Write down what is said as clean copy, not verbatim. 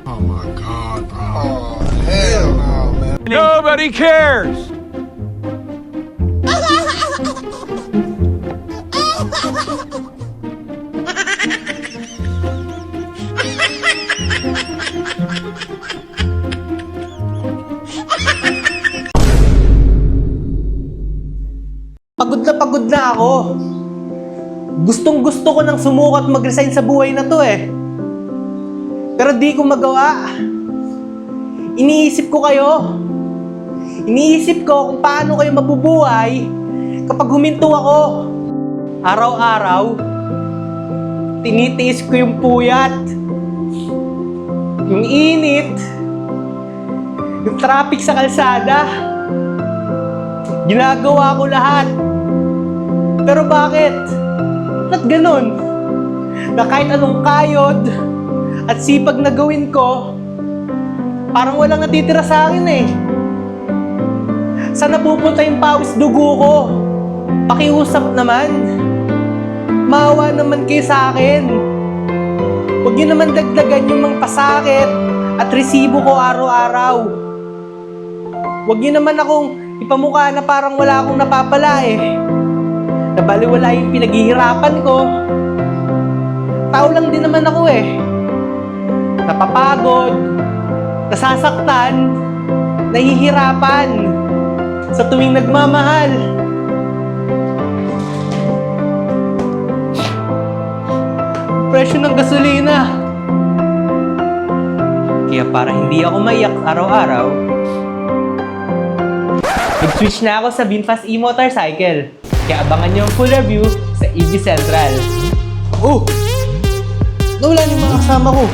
Oh my God, bro. Oh, hell no, man. Nobody cares! Pagod na ako. Gustong gusto ko nang sumuko at mag-resign sa buhay na to eh. Pero di ko magawa. Iniisip ko kayo. Iniisip ko kung paano kayo mabubuhay kapag huminto ako. Araw-araw, tinitiis ko yung puyat, yung init, yung traffic sa kalsada. Ginagawa ko lahat. Pero bakit? Ba't ganun? Na kahit anong kayod at sipag na gawin ko, parang walang natitira sa akin eh. Saan napupunta yung pawis dugo ko? Pakiusap naman. Maawa naman kayo sa akin. Huwag niyo naman dagdagan yung mga pasakit at resibo ko araw-araw. Huwag niyo naman akong ipamukha na parang wala akong napapala eh. Nabaliwala yung pinaghihirapan ko. Tao lang din naman ako eh. Napapagod, nasasaktan, nahihirapan sa tuwing nagmamahal. Presyo ng gasolina. Kaya para hindi ako maiyak araw-araw, nag-switch na ako sa VinFast e-motorcycle. Kaya abangan niyo ang full review sa EV Central. Oh! Nawala yung mga kasama ko.